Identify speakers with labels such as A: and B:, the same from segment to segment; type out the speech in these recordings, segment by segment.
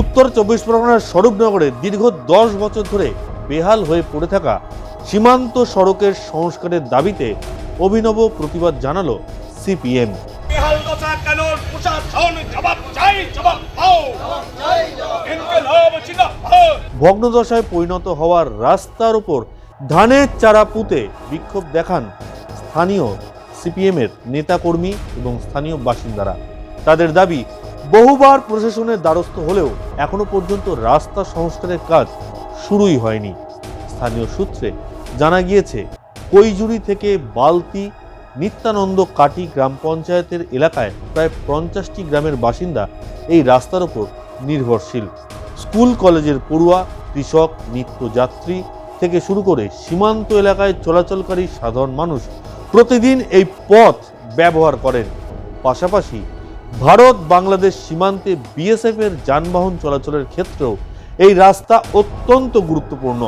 A: উত্তর 24 পরগনার স্বরূপনগরে দীর্ঘ 10 বছর ধরে বেহাল হয়ে পড়ে থাকা সীমান্ত সড়কের সংস্কারের দাবিতে অভিনব প্রতিবাদ জানালো সিপিএম। ভগ্নদশায় পরিণত হওয়ার রাস্তার উপর ধানের চারা পুঁতে বিক্ষোভ দেখান স্থানীয় সিপিএমের নেতাকর্মী এবং স্থানীয় বাসিন্দারা। তাদের দাবি, বহুবার প্রশাসনের দ্বারস্থ হলেও এখনো পর্যন্ত রাস্তা সংস্কারের কাজ শুরুই হয়নি। স্থানীয় সূত্রে জানা গিয়েছে, কৈজুরি থেকে বালতি নিত্যানন্দ কাটি গ্রাম পঞ্চায়েতের এলাকায় প্রায় 50টি গ্রামের বাসিন্দা এই রাস্তার উপর নির্ভরশীল। স্কুল কলেজের পড়ুয়া, কৃষক, নিত্যযাত্রী থেকে শুরু করে সীমান্ত এলাকায় চলাচলকারী সাধারণ মানুষ প্রতিদিন এই পথ ব্যবহার করেন। পাশাপাশি ভারত বাংলাদেশ সীমান্তে বিএসএফ এর যানবাহন চলাচলের ক্ষেত্রেও এই রাস্তা অত্যন্ত গুরুত্বপূর্ণ।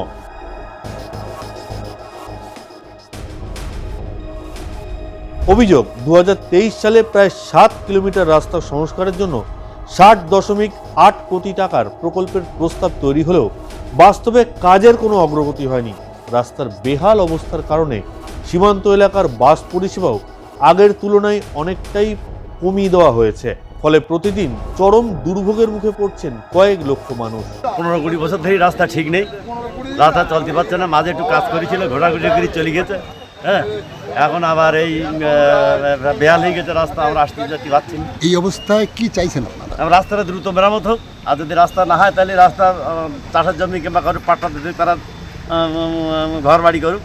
A: অভিযোগ, 2023 সালে প্রায় 7 কিলোমিটার রাস্তা সংস্কারের জন্য 60.8 কোটি টাকার প্রকল্পের প্রস্তাব তৈরি হলেও বাস্তবে কাজের কোনো অগ্রগতি হয়নি। রাস্তার বেহাল অবস্থার কারণে সীমান্ত এলাকার বাস পরিষেবাও আগের তুলনায় অনেকটাই কমিয়ে দেওয়া হয়েছে। ফলে প্রতিদিন চরম দুর্ভোগের মুখে পড়ছেন কয়েক লক্ষ মানুষ।
B: 15-20 বছর ধরে রাস্তা ঠিক নেই, রাস্তা চলতে পারছে না। মাঝে একটু কাজ করেছিল, ঘোরাঘুরি করে চলে গেছে। হ্যাঁ, এখন আবার এই বেহাল হয়ে গেছে রাস্তা, আমরা আসতে যেতে পারছি না।
C: এই অবস্থায় কি চাইছেন আপনারা?
B: রাস্তাটা দ্রুত মেরামত হোক, আর যদি রাস্তা না হয় তাহলে রাস্তা চাষের জমি কিংবা কারো পাট্টা দিতে তারা ঘর বাড়ি করুক।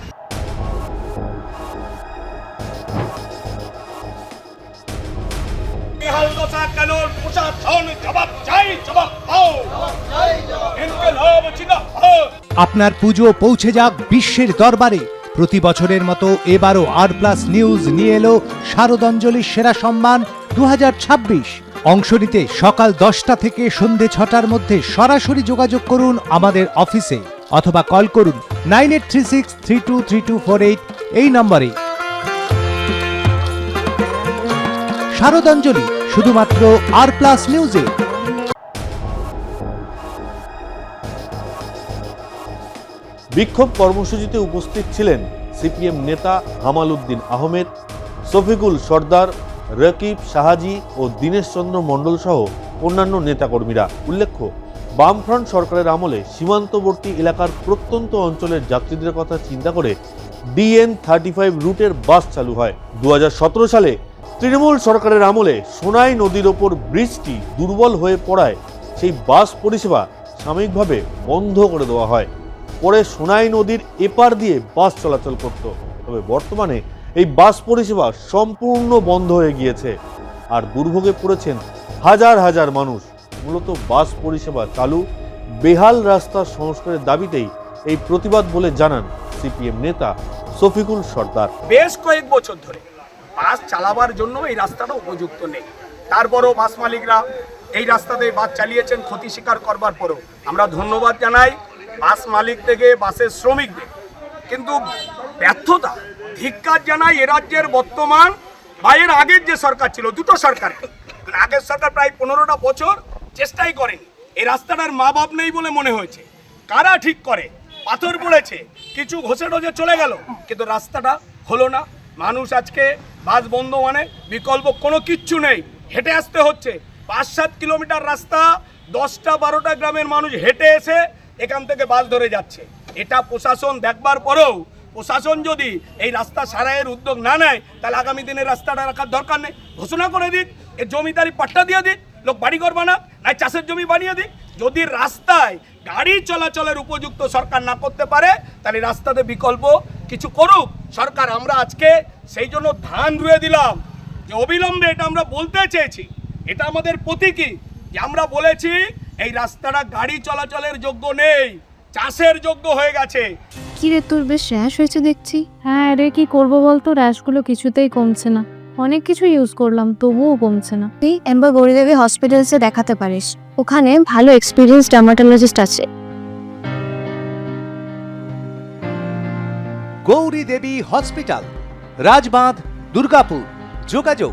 D: আপনার পুজো পৌঁছে যাক বিশ্বের দরবারে। প্রতি বছরের মতো এবারও আর+ নিউজ নিয়ে এলো শারদাঞ্জলি সেরা সম্মান 2026। অংশ নিতে সকাল 10টা থেকে সন্ধে 6টার মধ্যে সরাসরি যোগাযোগ করুন আমাদের অফিসে অথবা কল করুন 9836323248 এই নম্বরে। শারদাঞ্জলি শুধুমাত্র আর+ নিউজে।
A: বিক্ষোভ কর্মসূচিতে উপস্থিত ছিলেন সিপিএম নেতা হামাল উদ্দিন আহমেদ, শফিকুল সর্দার, রকিব শাহাজি ও দীনেশ চন্দ্র মণ্ডল সহ অন্যান্য নেতাকর্মীরা। উল্লেখ্য, বামফ্রন্ট সরকারের আমলে সীমান্তবর্তী এলাকার প্রত্যন্ত অঞ্চলের যাত্রীদের কথা চিন্তা করে DN35 রুটের বাস চালু হয়। 2017 সালে তৃণমূল সরকারের আমলে সোনাই নদীর ওপর ব্রিজটি দুর্বল হয়ে পড়ায় সেই বাস পরিষেবা সাময়িকভাবে বন্ধ করে দেওয়া হয়। পরে সোনাই নদীর এপার দিয়ে বাস চলাচল করত। তবে বর্তমানে এই বাস পরিষেবা সম্পূর্ণ বন্ধ হয়ে গিয়েছে আর দুর্ভোগে পড়েছেন হাজার হাজার মানুষ। মূলত বাস পরিষেবা চালু, বেহাল রাস্তা সংস্কারের দাবিতেই এই প্রতিবাদ বলে জানান সিপিএম নেতা শফিকুল সর্দার।
E: বেশ কয়েক বছর ধরে বাস চালাবার জন্য এই রাস্তাটা উপযুক্ত নেই। তারপরও বাস মালিকরা এই রাস্তাতে বাস চালিয়েছেন ক্ষতি স্বীকার করবার পরও আমরা ধন্যবাদ জানাই বাস মালিক থেকে বাসের শ্রমিকদের। কিন্তু ব্যর্থতা, ধিক্কার জানাই এ রাজ্যের বর্তমান বা এর আগের যে সরকার ছিল, দুটো সরকারকে। আগের সরকার প্রায় 15টা বছর চেষ্টাই করেনি। এই রাস্তাটার মা বাপ নেই বলে মনে হয়েছে। কারা ঠিক করে? পাথর পড়েছে, কিছু ঘষে টসে চলে গেল, কিন্তু রাস্তাটা হলো না। মানুষ আজকে বাস বন্ধ মানে বিকল্প কোনো কিচ্ছু নেই, হেঁটে আসতে হচ্ছে। 5-7 কিলোমিটার রাস্তা 10টা-12টা গ্রামের মানুষ হেঁটে এসে এখান থেকে বাস ধরে যাচ্ছে। এটা প্রশাসন দেখবার পরেও প্রশাসন যদি এই রাস্তা সারাইয়ের উদ্যোগ না নেয়, তাহলে আগামী দিনে রাস্তাটা রাখার দরকার নেই। ঘোষণা করে দিক, এর জমিদারি পাট্টা দিয়ে দিক, লোক বাড়িঘর বানাক, নাই চাষের জমি বানিয়ে দিক। যদি রাস্তায় গাড়ি চলাচলের উপযুক্ত সরকার না করতে পারে, তাহলে রাস্তাতে বিকল্প কিছু করুক সরকার। আমরা আজকে সেই জন্য ধান রুয়ে দিলাম যে অবিলম্বে, এটা আমরা বলতে চেয়েছি, এটা আমাদের প্রতীকী যে আমরা বলেছি এই রাস্তাটা গাড়ি চলাচলের যোগ্য নেই, চাষের যোগ্য হয়ে গেছে।
F: কি রে, তোর বেশ র্যাশ হয়েছে দেখছি। হ্যাঁ রে, কি করবো বলতো, র্যাশগুলো কিছুতেই কমছে না। অনেক কিছু ইউজ করলাম তবুও কমছে না। তুই এম্বার গৌরীদেবী হসপিটালসে দেখাতে পারিস, ওখানে ভালো এক্সপিরিয়েন্স ডার্মাটোলজিস্ট আছে।
D: গৌরী দেবী হসপিটাল, রাজবাঁধ, দুর্গাপুর। যোগাযোগ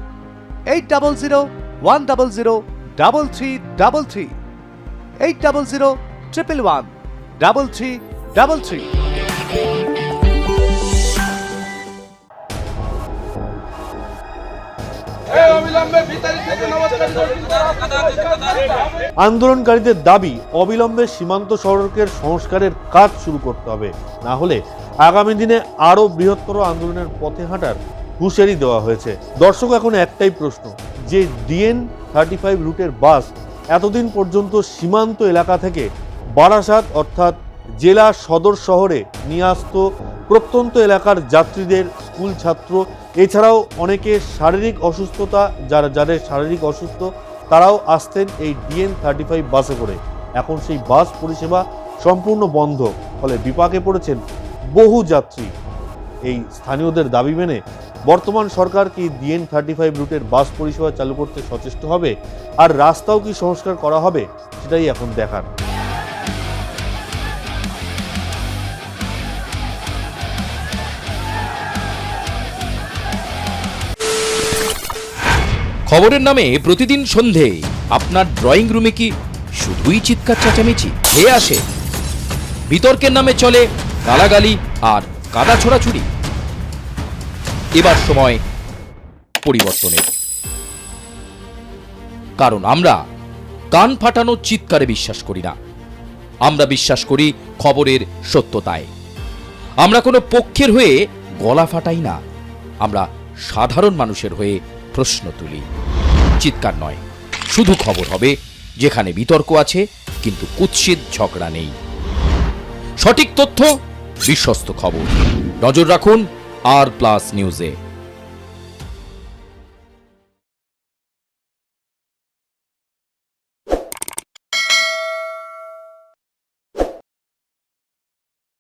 D: 800-100-3333, 800-111-3333।
A: আন্দোলনকারীদের দাবি অবিলম্বে সীমান্ত সড়কের সংস্কারের কাজ শুরু করতে হবে, না হলে আগামী দিনে আরো বৃহত্তর আন্দোলনের পথে হাঁটার হুঁশিয়ারি দেওয়া হয়েছে। দর্শক, এখন একটাই প্রশ্ন, যে DN35 রুটের বাস এতদিন পর্যন্ত সীমান্ত এলাকা থেকে বারাসাত অর্থাৎ জেলা সদর শহরে নিয়ে আসতো প্রত্যন্ত এলাকার যাত্রীদের, স্কুল ছাত্র, এছাড়াও অনেকে শারীরিক অসুস্থতা, যাদের শারীরিক অসুস্থ তারাও আসতেন এই DN35 বাসে করে। এখন সেই বাস পরিষেবা সম্পূর্ণ বন্ধ, ফলে বিপাকে পড়েছেন বহু যাত্রী। এই স্থানীয়দের দাবি মেনে বর্তমান সরকার কি DN35 রুটের বাস পরিষেবা চালু করতে সচেষ্ট হবে, আর রাস্তাও কি সংস্কার করা হবে, সেটাই এখন দেখার।
G: খবরের নামে প্রতিদিন সন্ধে আপনার ড্রয়িং রুমে কি শুধুই চিৎকার চেঁচামেচি খেয়ে আসে? বিতর্কের নামে চলে গালাগালি আর কাদা ছোড়াছুড়ি। এবার সময় পরিবর্তনের, কারণ আমরা কান ফাটানো চিৎকারে বিশ্বাস করি না। আমরা বিশ্বাস করি খবরের সত্যতায়। আমরা কোনো পক্ষের হয়ে গলা ফাটাই না, আমরা সাধারণ মানুষের হয়ে প্রশ্ন তুলি। চিৎকার নয়, শুধু খবর হবে যেখানে বিতর্ক আছে কিন্তু কুৎসিত ঝগড়া নেই। সঠিক তথ্য, বিশ্বস্ত খবর। নজর রাখুন R+ নিউজে।